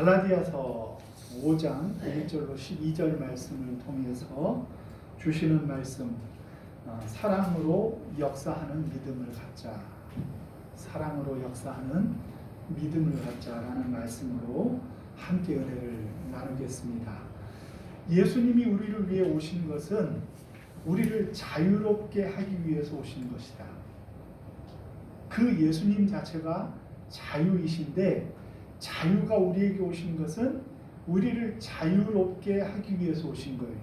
갈라디아서 5장 1절로 12절 말씀을 통해서 주시는 말씀, 사랑으로 역사하는 믿음을 갖자, 사랑으로 역사하는 믿음을 갖자라는 말씀으로 함께 은혜를 나누겠습니다. 예수님이 우리를 위해 오신 것은 우리를 자유롭게 하기 위해서 오신 것이다. 그 예수님 자체가 자유이신데, 자유가 우리에게 오신 것은 우리를 자유롭게 하기 위해서 오신 거예요.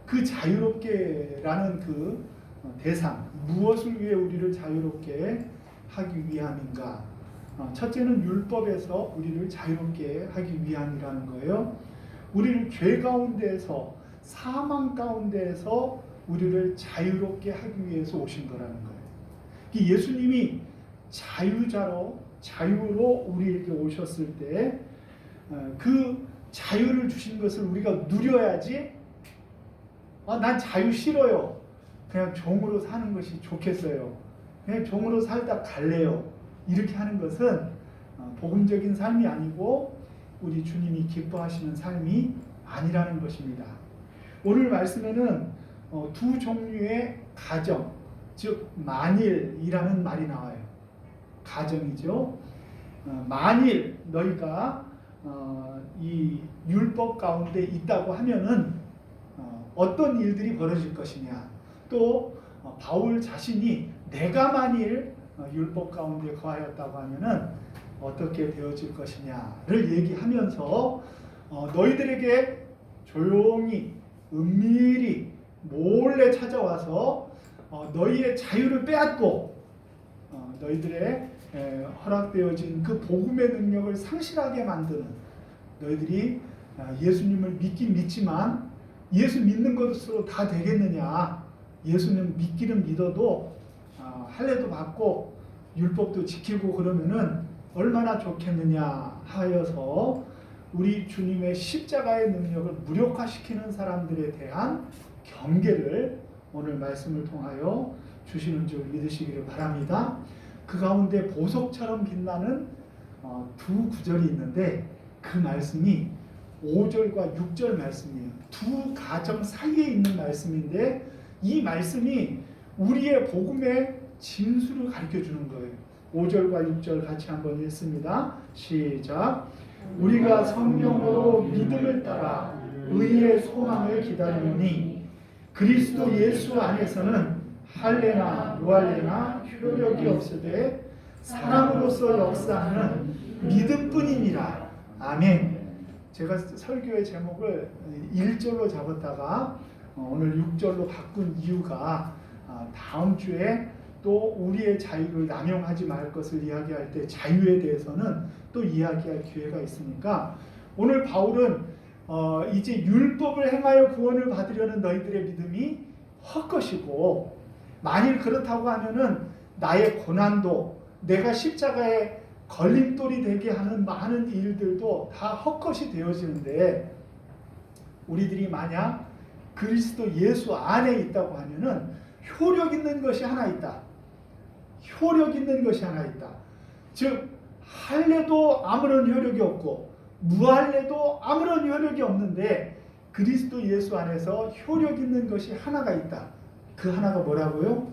그 자유롭게라는 그 대상, 무엇을 위해 우리를 자유롭게 하기 위함인가? 첫째는 율법에서 우리를 자유롭게 하기 위함이라는 거예요. 우리를 죄 가운데에서, 사망 가운데에서 우리를 자유롭게 하기 위해서 오신 거라는 거예요. 예수님이 자유로 우리에게 오셨을 때 그 자유를 주신 것을 우리가 누려야지. 난 자유 싫어요. 그냥 종으로 사는 것이 좋겠어요. 그냥 종으로 살다 갈래요. 이렇게 하는 것은 복음적인 삶이 아니고 우리 주님이 기뻐하시는 삶이 아니라는 것입니다. 오늘 말씀에는 두 종류의 가정, 즉 만일이라는 말이 나와요. 가정이죠. 만일 너희가 이 율법 가운데 있다고 하면은 어떤 일들이 벌어질 것이냐. 또 바울 자신이 내가 만일 율법 가운데 거하였다고 하면은 어떻게 되어질 것이냐를 얘기하면서 너희들에게 조용히 은밀히 몰래 찾아와서 너희의 자유를 빼앗고 너희들의 허락되어진 그 복음의 능력을 상실하게 만드는, 너희들이 예수님을 믿긴 믿지만 예수 믿는 것으로 다 되겠느냐, 예수님 믿기는 믿어도 할례도 받고 율법도 지키고 그러면은 얼마나 좋겠느냐 하여서 우리 주님의 십자가의 능력을 무력화시키는 사람들에 대한 경계를 오늘 말씀을 통하여 주시는 줄 믿으시기를 바랍니다. 그 가운데 보석처럼 빛나는 두 구절이 있는데 그 말씀이 5절과 6절 말씀이에요. 두 가정 사이에 있는 말씀인데 이 말씀이 우리의 복음의 진수를 가르쳐 주는 거예요. 5절과 6절 같이 한번 읽습니다. 시작. 우리가 성령으로 믿음을 따라 의의 소망을 기다리노니 그리스도 예수 안에서는 할례나 무할례나 효력이 없으되 사랑으로서 역사하는 믿음뿐이니라. 아멘. 제가 설교의 제목을 1절로 잡았다가 오늘 6절로 바꾼 이유가 다음 주에 또 우리의 자유를 남용하지 말 것을 이야기할 때 자유에 대해서는 또 이야기할 기회가 있으니까, 오늘 바울은 이제 율법을 행하여 구원을 받으려는 너희들의 믿음이 헛것이고, 만일 그렇다고 하면은 나의 고난도, 내가 십자가에 걸림돌이 되게 하는 많은 일들도 다 헛것이 되어지는데, 우리들이 만약 그리스도 예수 안에 있다고 하면은 효력 있는 것이 하나 있다. 효력 있는 것이 하나 있다. 즉 할례도 아무런 효력이 없고 무할례도 아무런 효력이 없는데 그리스도 예수 안에서 효력 있는 것이 하나가 있다. 그 하나가 뭐라고요?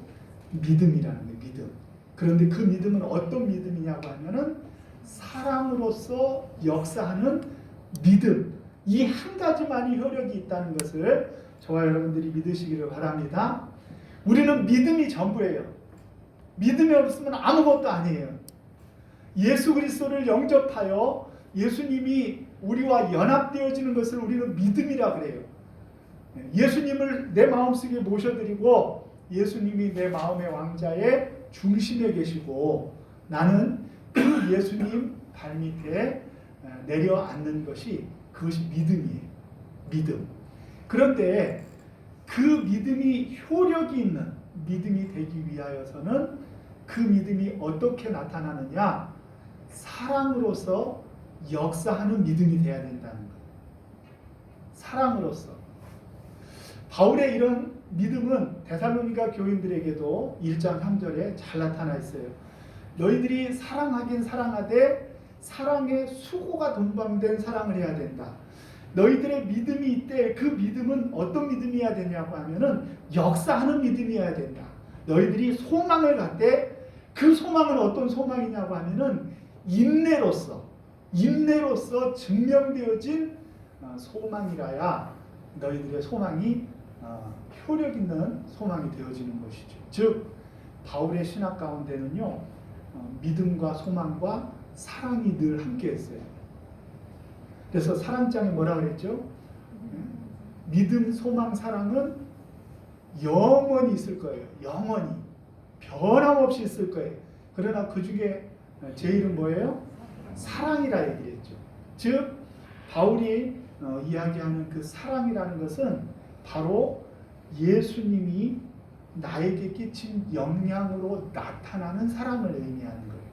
믿음이라는 거예요. 믿음. 그런데 그 믿음은 어떤 믿음이냐고 하면은 사랑으로서 역사하는 믿음. 이 한 가지만이 효력이 있다는 것을 저와 여러분들이 믿으시기를 바랍니다. 우리는 믿음이 전부예요. 믿음이 없으면 아무것도 아니에요. 예수 그리스도를 영접하여 예수님이 우리와 연합되어지는 것을 우리는 믿음이라 그래요. 예수님을 내 마음속에 모셔드리고 예수님이 내 마음의 왕자의 중심에 계시고 나는 그 예수님 발밑에 내려앉는 것이, 그것이 믿음이에요. 믿음. 그런데 그 믿음이 효력이 있는 믿음이 되기 위하여서는 그 믿음이 어떻게 나타나느냐? 사랑으로서 역사하는 믿음이 되어야 된다는 거예요. 사랑으로서. 바울의 이런 믿음은 데살로니가 교인들에게도 1장 3절에 잘 나타나 있어요. 너희들이 사랑하긴 사랑하되 사랑의 수고가 동반된 사랑을 해야 된다. 너희들의 믿음이 있대. 그 믿음은 어떤 믿음이어야 되냐고 하면은 역사하는 믿음이어야 된다. 너희들이 소망을 갖대. 그 소망은 어떤 소망이냐고 하면은 인내로서 증명되어진 소망이라야 너희들의 소망이 효력 있는 소망이 되어지는 것이죠. 즉 바울의 신학 가운데는요, 믿음과 소망과 사랑이 늘 함께했어요. 그래서 사랑장에 뭐라 그랬죠? 믿음, 소망, 사랑은 영원히 있을 거예요. 영원히 변함없이 있을 거예요. 그러나 그 중에 제일은 뭐예요? 사랑이라 얘기했죠. 즉 바울이 이야기하는 그 사랑이라는 것은 바로 예수님이 나에게 끼친 영향으로 나타나는 사랑을 의미하는 거예요.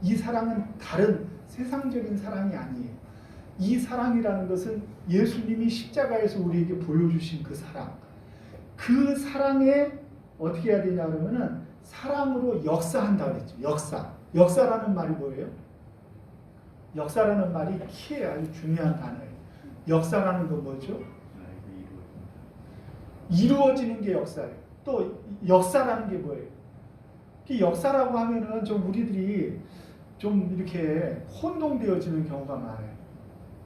이 사랑은 다른 세상적인 사랑이 아니에요. 이 사랑이라는 것은 예수님이 십자가에서 우리에게 보여주신 그 사랑. 그 사랑에 어떻게 해야 되냐 그러면은 사랑으로 역사한다 그랬죠. 역사라는 말이 뭐예요? 역사라는 말이 키에 아주 중요한 단어예요. 역사라는 건 뭐죠? 이루어지는 게 역사예요. 또 역사라는 게 뭐예요? 이 역사라고 하면은 좀 우리들이 좀 이렇게 혼동되어지는 경우가 많아요.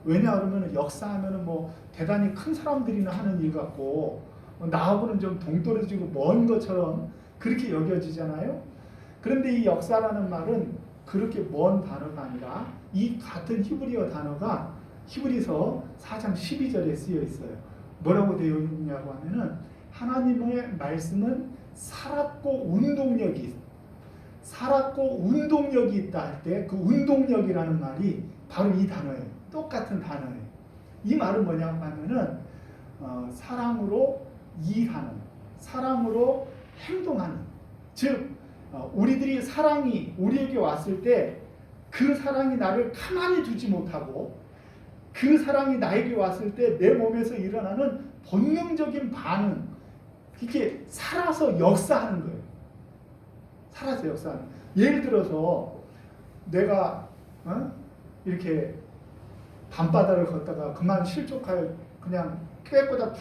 왜냐 그러면 역사하면은 뭐 대단히 큰 사람들이나 하는 일 같고 나하고는 좀 동떨어지고 먼 것처럼 그렇게 여겨지잖아요. 그런데 이 역사라는 말은 그렇게 먼 단어가 아니라 이 같은 히브리어 단어가 히브리서 4장 12절에 쓰여 있어요. 뭐라고 되어 있냐고 하면은 하나님의 말씀은 살았고 운동력이 있다 할 때 그 운동력이라는 말이 바로 이 단어예요. 똑같은 단어예요. 이 말은 뭐냐고 하면은 사랑으로 일하는, 사랑으로 행동하는. 즉 우리들이 사랑이 우리에게 왔을 때 그 사랑이 나를 가만히 두지 못하고 그 사랑이 나에게 왔을 때 내 몸에서 일어나는 본능적인 반응, 이렇게 살아서 역사하는 거예요. 살아서 역사하는. 예를 들어서 내가 이렇게 밤바다를 걷다가 그만 실족하여 그냥 깨꼬다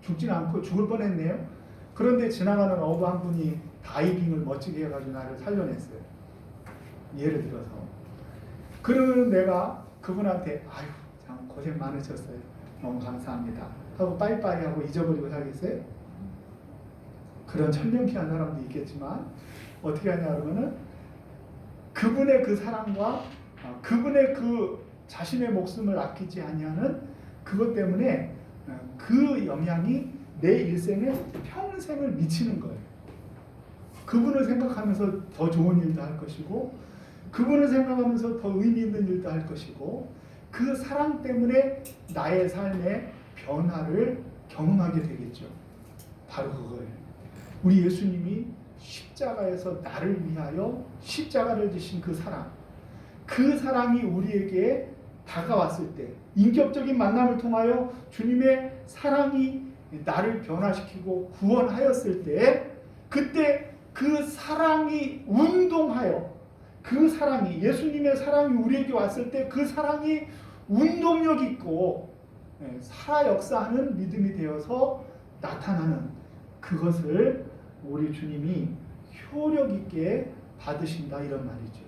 죽지는 않고 죽을 뻔했네요. 그런데 지나가는 어부 한 분이 다이빙을 멋지게 해가지고 나를 살려냈어요. 예를 들어서. 그러면 내가 그분한테 아유 참 고생 많으셨어요. 너무 감사합니다. 하고 빠이빠이 하고 잊어버리고 살겠어요? 그런 천명케한 사람도 있겠지만 어떻게 하냐 그러면은 그분의 그 사랑과 그분의 그 자신의 목숨을 아끼지 아니하는 그것 때문에 그 영향이 내 일생에 평생을 미치는 거예요. 그분을 생각하면서 더 좋은 일도 할 것이고 그분을 생각하면서 더 의미 있는 일도 할 것이고 그 사랑 때문에 나의 삶의 변화를 경험하게 되겠죠. 바로 그거예요. 우리 예수님이 십자가에서 나를 위하여 십자가를 지신 그 사랑, 그 사랑이 우리에게 다가왔을 때 인격적인 만남을 통하여 주님의 사랑이 나를 변화시키고 구원하였을 때 그때 그 사랑이 운동하여 그 사랑이 예수님의 사랑이 우리에게 왔을 때 그 사랑이 운동력 있고 살아 역사하는 믿음이 되어서 나타나는 그것을 우리 주님이 효력 있게 받으신다 이런 말이죠.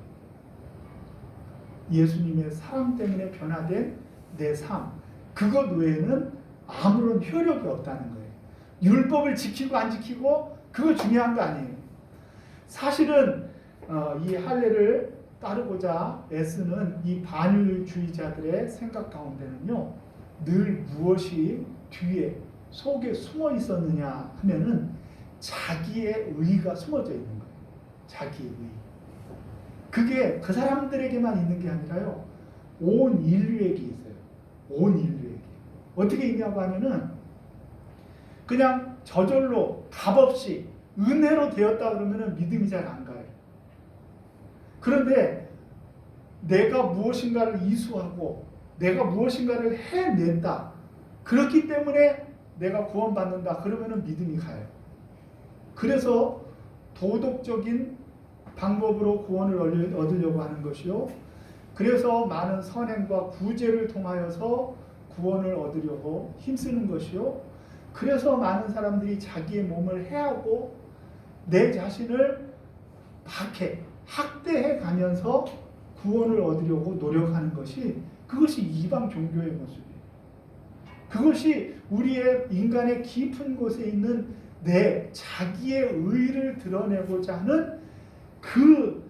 예수님의 사랑 때문에 변화된 내 삶, 그것 외에는 아무런 효력이 없다는 거예요. 율법을 지키고 안 지키고 그거 중요한 거 아니에요. 사실은 이 할례를 따르고자 애쓰는 이 반율주의자들의 생각 가운데는요, 늘 무엇이 뒤에 속에 숨어 있었느냐 하면은 자기의 의가 숨어져 있는 거예요. 자기의 의. 그게 그 사람들에게만 있는 게 아니라요, 온 인류에게 있어요. 온 인류에게. 어떻게 있냐고 하면은 그냥 저절로 값없이 은혜로 되었다 그러면은 믿음이 잘 안 가요. 그런데 내가 무엇인가를 이수하고 내가 무엇인가를 해냈다. 그렇기 때문에 내가 구원받는다. 그러면은 믿음이 가요. 그래서 도덕적인 방법으로 구원을 얻으려고 하는 것이요. 그래서 많은 선행과 구제를 통하여서 구원을 얻으려고 힘쓰는 것이요. 그래서 많은 사람들이 자기의 몸을 해하고 내 자신을 박해, 학대해 가면서 구원을 얻으려고 노력하는 것이, 그것이 이방 종교의 모습이에요. 그것이 우리의 인간의 깊은 곳에 있는 내 자기의 의를 드러내고자 하는 그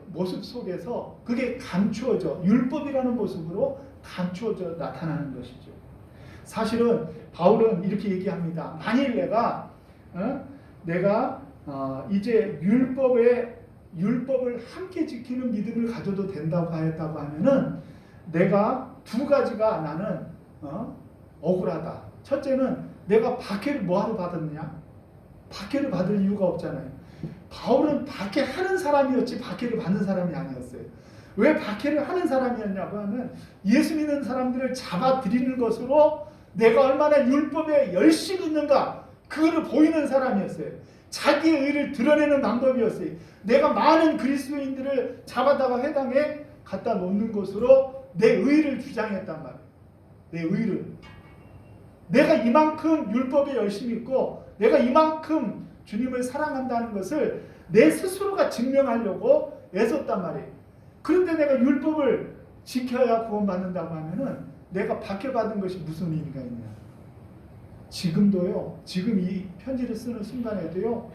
모습 속에서 그게 감추어져, 율법이라는 모습으로 감추어져 나타나는 것이죠. 사실은 바울은 이렇게 얘기합니다. 만일 내가 이제 율법을 함께 지키는 믿음을 가져도 된다고 하였다고 하면은 내가 두 가지가 나는 억울하다. 첫째는 내가 박해를 뭐하러 받았느냐? 박해를 받을 이유가 없잖아요. 바울은 박해하는 사람이었지 박해를 받는 사람이 아니었어요. 왜 박해를 하는 사람이었냐고 하면 예수 믿는 사람들을 잡아들이는 것으로 내가 얼마나 율법에 열심히 있는가 그거를 보이는 사람이었어요. 자기의 의를 드러내는 방법이었어요. 내가 많은 그리스도인들을 잡아다가 회당에 갖다 놓는 것으로 내 의를 주장했단 말이에요. 내 의를. 내가 이만큼 율법에 열심히 있고 내가 이만큼 주님을 사랑한다는 것을 내 스스로가 증명하려고 애썼단 말이에요. 그런데 내가 율법을 지켜야 구원받는다고 하면은 내가 박해받은 것이 무슨 의미가 있냐. 지금도요, 지금 이 편지를 쓰는 순간에도요,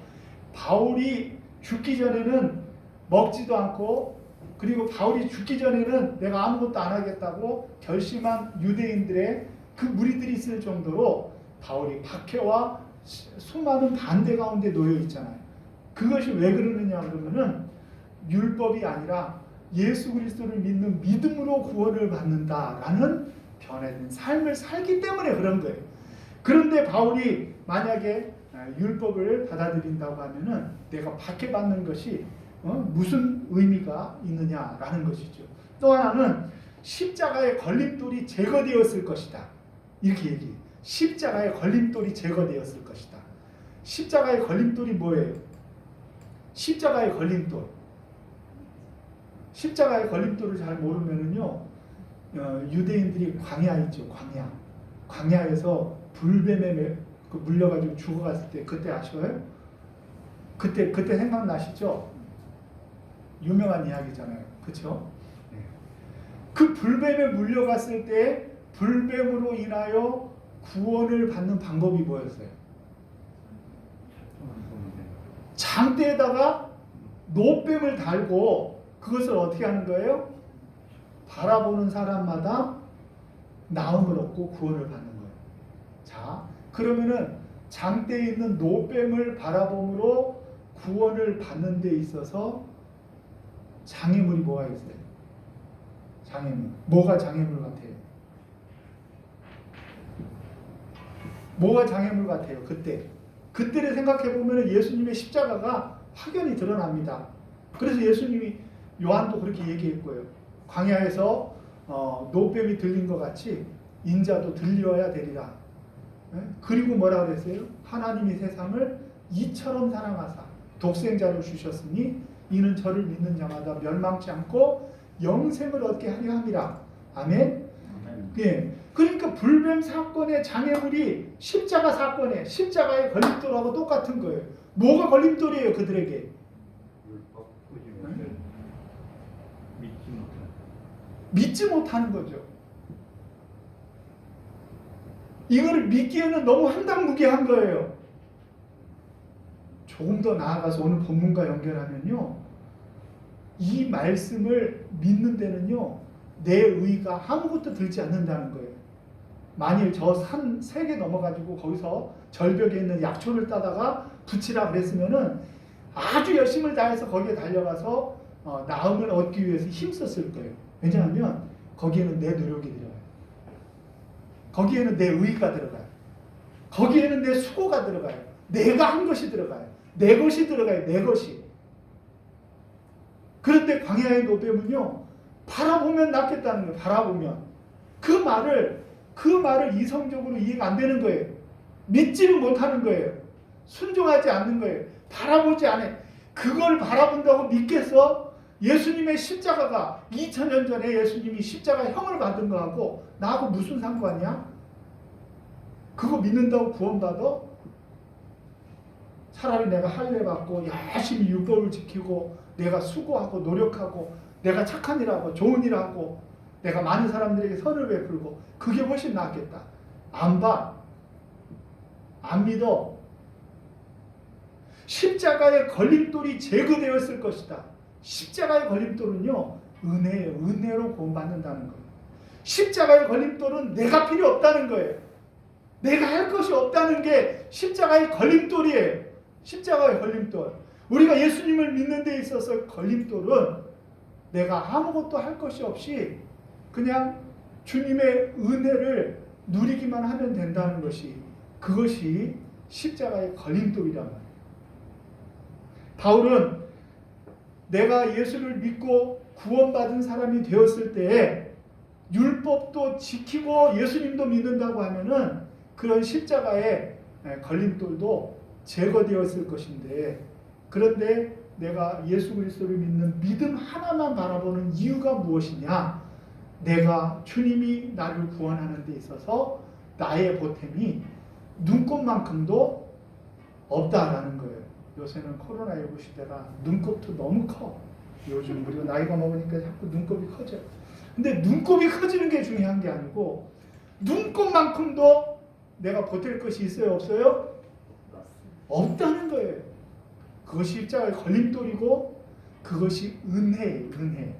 바울이 죽기 전에는 먹지도 않고, 그리고 바울이 죽기 전에는 내가 아무것도 안 하겠다고 결심한 유대인들의 그 무리들이 있을 정도로 바울이 박해와 수많은 반대 가운데 놓여 있잖아요. 그것이 왜 그러느냐 그러면은 율법이 아니라 예수 그리스도를 믿는 믿음으로 구원을 받는다라는 변화된 삶을 살기 때문에 그런 거예요. 그런데 바울이 만약에 율법을 받아들인다고 하면은 내가 박해받는 것이 무슨 의미가 있느냐라는 것이죠. 또 하나는 십자가의 걸림돌이 제거되었을 것이다. 이렇게 얘기해요. 십자가의 걸림돌이 제거되었을 것이다. 십자가의 걸림돌이 뭐예요? 십자가의 걸림돌. 십자가의 걸림돌을 잘 모르면은요, 유대인들이 광야 있죠, 광야. 광야에서 불뱀에 물려가지고 죽어갔을 때 그때 아셔요? 그때 생각나시죠? 유명한 이야기잖아요, 그렇죠? 네. 그 불뱀에 물려갔을 때 불뱀으로 인하여 구원을 받는 방법이 뭐였어요? 장대에다가 노뱀을 달고 그것을 어떻게 하는 거예요? 바라보는 사람마다 나음을 얻고 구원을 받는 거예요. 자, 그러면은 장대에 있는 노뱀을 바라봄으로 구원을 받는 데 있어서 장애물이 뭐가 있어요? 장애물. 뭐가 장애물 같아요? 뭐가 장애물 같아요? 그때를 생각해 보면 예수님의 십자가가 확연히 드러납니다. 그래서 예수님이 요한도 그렇게 얘기했고요. 광야에서 노뱀이 들린 것 같이 인자도 들려야 되리라. 그리고 뭐라 그랬어요? 하나님이 세상을 이처럼 사랑하사 독생자를 주셨으니 이는 저를 믿는 자마다 멸망치 않고 영생을 얻게 하려 함이라. 아멘. 예. 그러니까 불뱀 사건의 장애물이 십자가 사건의 십자가의 걸림돌하고 똑같은 거예요. 뭐가 걸림돌이에요 그들에게? 믿지 못하는 거죠. 이거를 믿기에는 너무 황당무계한 거예요. 조금 더 나아가서 오늘 본문과 연결하면요, 이 말씀을 믿는 데는요, 내 의가 아무것도 들지 않는다는 거예요. 만일 저 산 3개 넘어가지고 거기서 절벽에 있는 약초를 따다가 붙이라 그랬으면은 아주 열심을 다해서 거기에 달려가서 나음을 얻기 위해서 힘썼을 거예요. 왜냐하면 거기에는 내 노력이 들어가요. 거기에는 내 의가 들어가요. 거기에는 내 수고가 들어가요. 내가 한 것이 들어가요. 내 것이 들어가요. 내 것이. 그런데 광야의 노뱀은요, 바라보면 낫겠다는 거예요. 바라보면. 그 말을 이성적으로 이해가 안 되는 거예요. 믿지는 못하는 거예요. 순종하지 않는 거예요. 바라보지 않아요. 그걸 바라본다고 믿겠어? 예수님의 십자가가 2000년 전에 예수님이 십자가 형을 받은 거하고 나하고 무슨 상관이야? 그거 믿는다고 구원받아? 차라리 내가 할례 받고 열심히 율법을 지키고 내가 수고하고 노력하고 내가 착한 일하고 좋은 일하고 내가 많은 사람들에게 선을 베풀고 그게 훨씬 낫겠다. 안 봐. 안 믿어. 십자가의 걸림돌이 제거되었을 것이다. 십자가의 걸림돌은요, 은혜예요. 은혜로 구원받는다는 거예요. 십자가의 걸림돌은 내가 필요 없다는 거예요. 내가 할 것이 없다는 게 십자가의 걸림돌이에요. 십자가의 걸림돌. 우리가 예수님을 믿는 데 있어서 걸림돌은 내가 아무것도 할 것이 없이 그냥 주님의 은혜를 누리기만 하면 된다는 것이, 그것이 십자가의 걸림돌이란 말이에요. 바울은 내가 예수를 믿고 구원받은 사람이 되었을 때에 율법도 지키고 예수님도 믿는다고 하면은 그런 십자가의 걸림돌도 제거되었을 것인데, 그런데 내가 예수 그리스도를 믿는 믿음 하나만 바라보는 이유가 무엇이냐? 내가 주님이 나를 구원하는 데 있어서 나의 보탬이 눈곱만큼도 없다라는 거예요. 요새는 코로나19 시대라 눈곱도 너무 커. 요즘 우리가 나이가 먹으니까 자꾸 눈곱이 커져. 근데 눈곱이 커지는 게 중요한 게 아니고 눈곱만큼도 내가 보탤 것이 있어요, 없어요? 없다는 거예요. 그것이 십자가의 걸림돌이고 그것이 은혜예요, 은혜.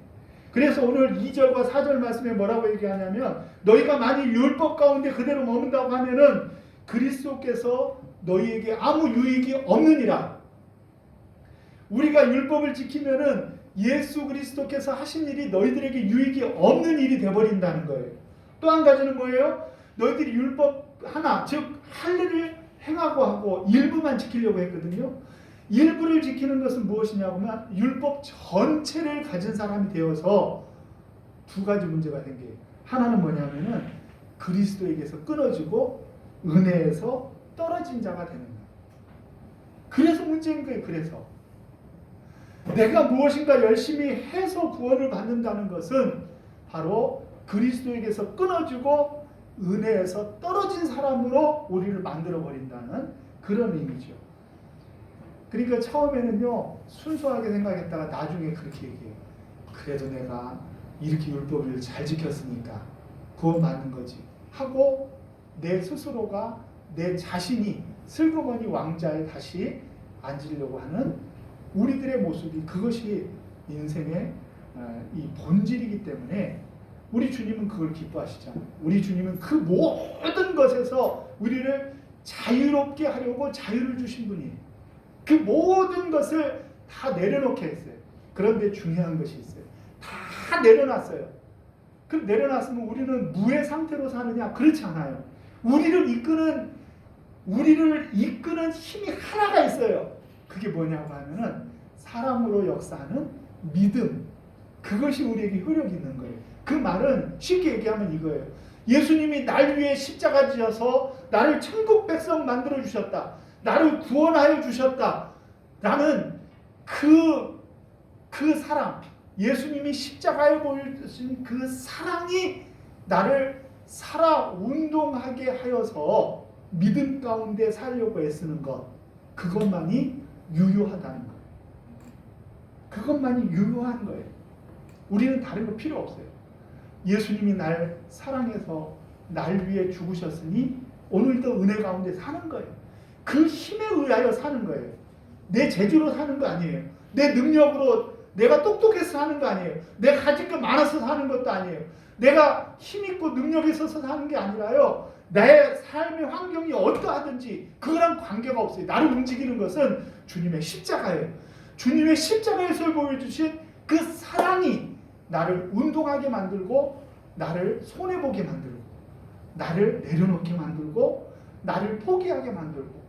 그래서 오늘 2절과 4절 말씀에 뭐라고 얘기하냐면, 너희가 만일 율법 가운데 그대로 머문다고 하면은 그리스도께서 너희에게 아무 유익이 없느니라. 우리가 율법을 지키면은 예수 그리스도께서 하신 일이 너희들에게 유익이 없는 일이 되어버린다는 거예요. 또 한 가지는 뭐예요? 너희들이 율법 하나, 즉 할례를 행하고 하고 일부만 지키려고 했거든요. 일부를 지키는 것은 무엇이냐고 하면 율법 전체를 가진 사람이 되어서 두 가지 문제가 생겨요. 하나는 뭐냐면은 그리스도에게서 끊어지고 은혜에서 떨어진 자가 되는 거예요. 그래서 문제인 거예요. 그래서 내가 무엇인가 열심히 해서 구원을 받는다는 것은 바로 그리스도에게서 끊어지고 은혜에서 떨어진 사람으로 우리를 만들어 버린다는 그런 의미죠. 그러니까 처음에는요, 순수하게 생각했다가 나중에 그렇게 얘기해요. 그래도 내가 이렇게 율법을 잘 지켰으니까 구원받는 거지 하고 내 스스로가, 내 자신이 슬그머니 왕자에 다시 앉으려고 하는 우리들의 모습이, 그것이 인생의 이 본질이기 때문에 우리 주님은 그걸 기뻐하시잖아요. 우리 주님은 그 모든 것에서 우리를 자유롭게 하려고 자유를 주신 분이에요. 그 모든 것을 다 내려놓게 했어요. 그런데 중요한 것이 있어요. 다 내려놨어요. 그럼 내려놨으면 우리는 무의 상태로 사느냐? 그렇지 않아요. 우리를 이끄는 힘이 하나가 있어요. 그게 뭐냐고 하면은 사랑으로 역사하는 믿음. 그것이 우리에게 효력이 있는 거예요. 그 말은 쉽게 얘기하면 이거예요. 예수님이 날 위해 십자가 지어서 나를 천국 백성 만들어 주셨다. 나를 구원하여 주셨다. 라는 그 사랑, 예수님이 십자가에 보여주신 그 사랑이 나를 살아 운동하게 하여서 믿음 가운데 살려고 애쓰는 것, 그것만이 유효하다는 거예요. 그것만이 유효한 거예요. 우리는 다른 거 필요 없어요. 예수님이 날 사랑해서 날 위해 죽으셨으니 오늘도 은혜 가운데 사는 거예요. 그 힘에 의하여 사는 거예요. 내 재주로 사는 거 아니에요. 내 능력으로 내가 똑똑해서 사는 거 아니에요. 내가 가진 게 많아서 사는 것도 아니에요. 내가 힘있고 능력이 있어서 사는 게 아니라요. 내 삶의 환경이 어떠하든지 그거랑 관계가 없어요. 나를 움직이는 것은 주님의 십자가예요. 주님의 십자가에서 보여주신 그 사랑이 나를 운동하게 만들고, 나를 손해보게 만들고, 나를 내려놓게 만들고, 나를 포기하게 만들고,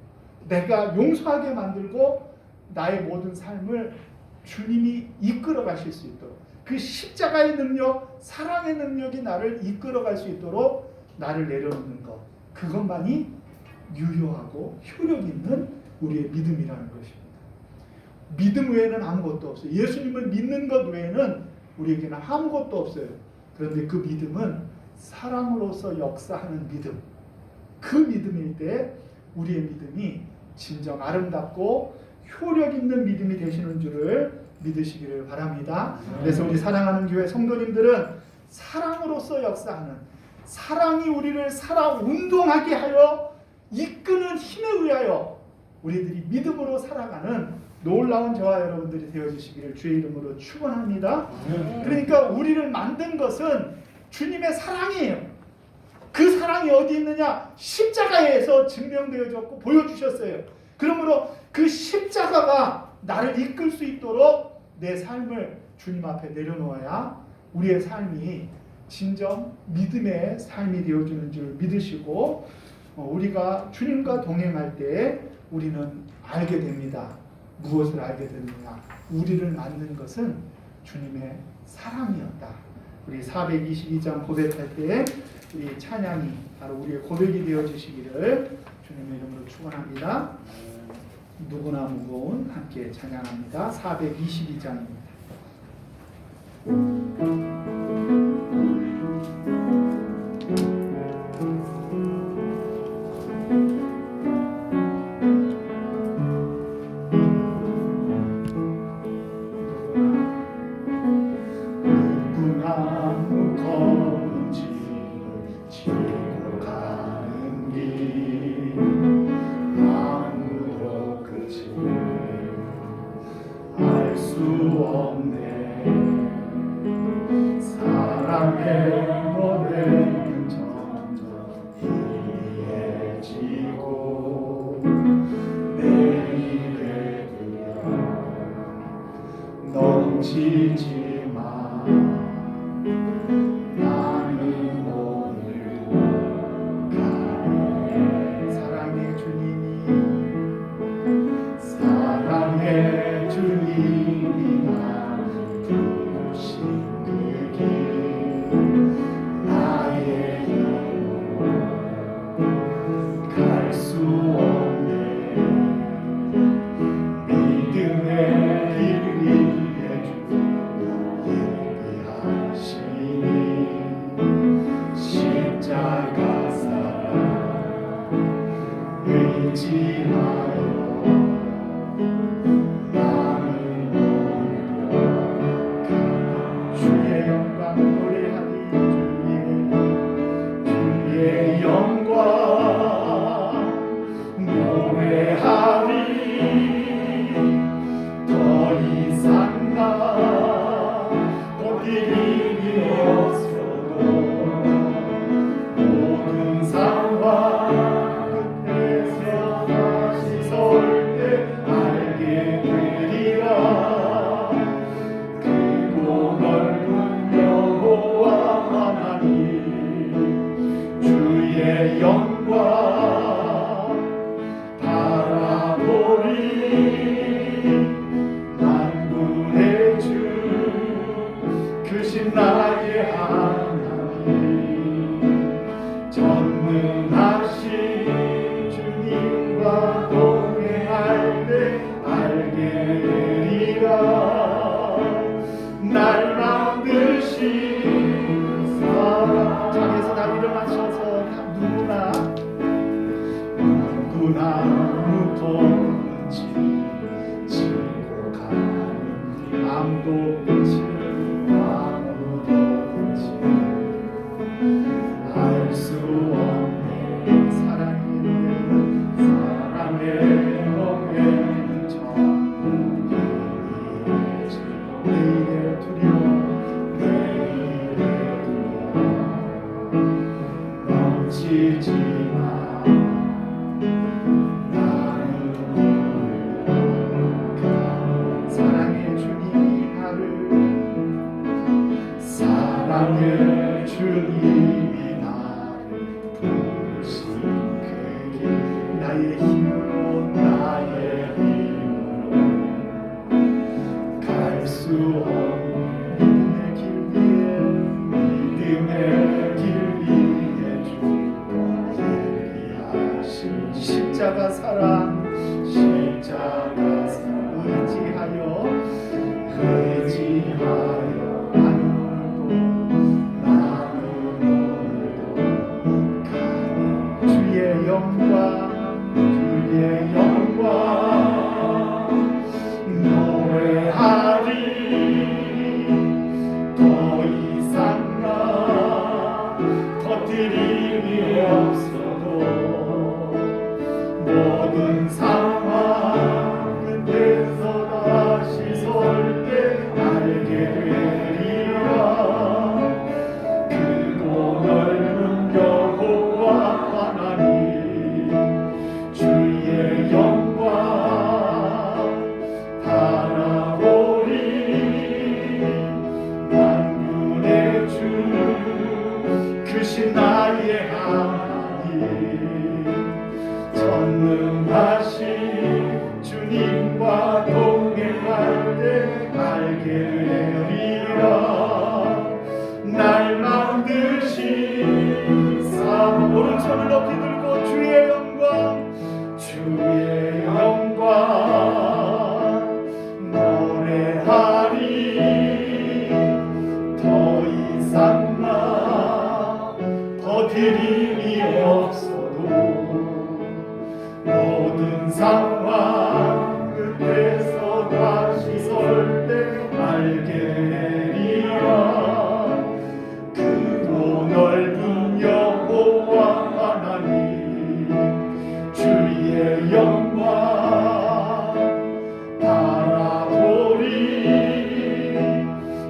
내가 용서하게 만들고, 나의 모든 삶을 주님이 이끌어 가실 수 있도록, 그 십자가의 능력, 사랑의 능력이 나를 이끌어 갈 수 있도록 나를 내려놓는 것, 그것만이 유효하고 효력 있는 우리의 믿음이라는 것입니다. 믿음 외에는 아무것도 없어요. 예수님을 믿는 것 외에는 우리에게는 아무것도 없어요. 그런데 그 믿음은 사랑으로서 역사하는 믿음. 그 믿음일 때 우리의 믿음이 진정 아름답고 효력 있는 믿음이 되시는 줄을 믿으시기를 바랍니다. 그래서 우리 사랑하는 교회 성도님들은 사랑으로서 역사하는, 사랑이 우리를 살아 운동하게 하여 이끄는 힘에 의하여 우리들이 믿음으로 살아가는 놀라운 저와 여러분들이 되어주시기를 주의 이름으로 축원합니다. 그러니까 우리를 만든 것은 주님의 사랑이에요. 그 사랑이 어디 있느냐? 십자가에서 증명되어졌고 보여주셨어요. 그러므로 그 십자가가 나를 이끌 수 있도록 내 삶을 주님 앞에 내려놓아야 우리의 삶이 진정 믿음의 삶이 되어주는 줄 믿으시고, 우리가 주님과 동행할 때 우리는 알게 됩니다. 무엇을 알게 되느냐? 우리를 만든 것은 주님의 사랑이었다. 우리 422장 고백할 때 우리 찬양이 바로 우리의 고백이 되어주시기를 주님의 이름으로 축원합니다. 누구나 무거운 함께 찬양합니다. 422장입니다. 영광 주의 영광 노래하리 더 이상 나 터뜨림이 없어도 모든 상황 끝에서 다시 설 때 알게 되리라 크고 넓은 여호와 하나님 주의 영광 바라보리 만군의 주 크신 나의 하나님 전능하신 주님과 동행할 때 알게 되리라 날 만드신 사 오른손을 높이 들고 주의 영광 주의 영광 노래하리 더 이상 나 버티림이 없어도 모든 상황 끝에서 다시 설 때 알게 되리라 크고 넓은 여호와 하나님 주의 영광 바라보리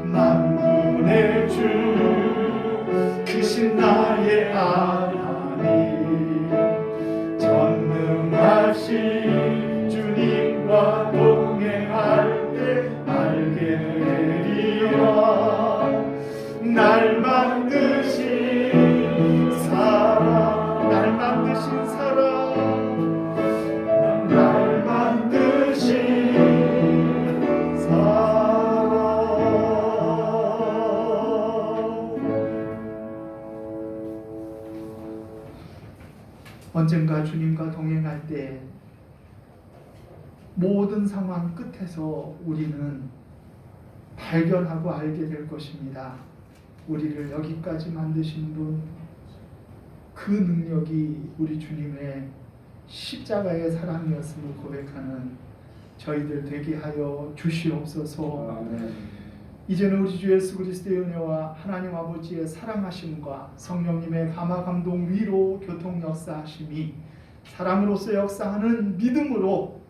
만군의 주 크신 나의 하나님 전능하신 주님과 동행할 때 알게 되리라 날 만드신 사랑 날 만드신 사랑 날 만드신 사랑 언젠가 주님과 동행할 때 모든 상황 끝에서 우리는 발견하고 알게 될 것입니다. 우리를 여기까지 만드신 분, 그 능력이 우리 주님의 십자가의 사랑이었음을 고백하는 저희들 되게 하여 주시옵소서. 아멘. 이제는 우리 주 예수 그리스도의 은혜와 하나님 아버지의 사랑하심과 성령님의 감화 감동 위로 교통 역사하심이 사람으로서 역사하는 믿음으로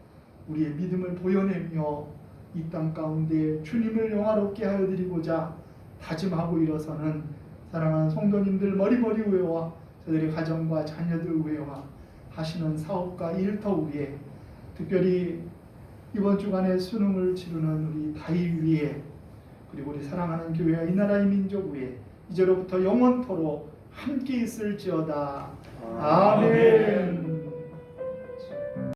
우리의 믿음을 보여내며 이 땅 가운데 주님을 영화롭게 하여 드리고자 다짐하고 일어서는 사랑하는 성도님들 머리머리 위에와 저들의 가정과 자녀들 위에와 하시는 사업과 일터 위에 특별히 이번 주간에 수능을 치르는 우리 다윗 위에 그리고 우리 사랑하는 교회와 이 나라의 민족 위에 이제로부터 영원토록 함께 있을지어다. 아멘.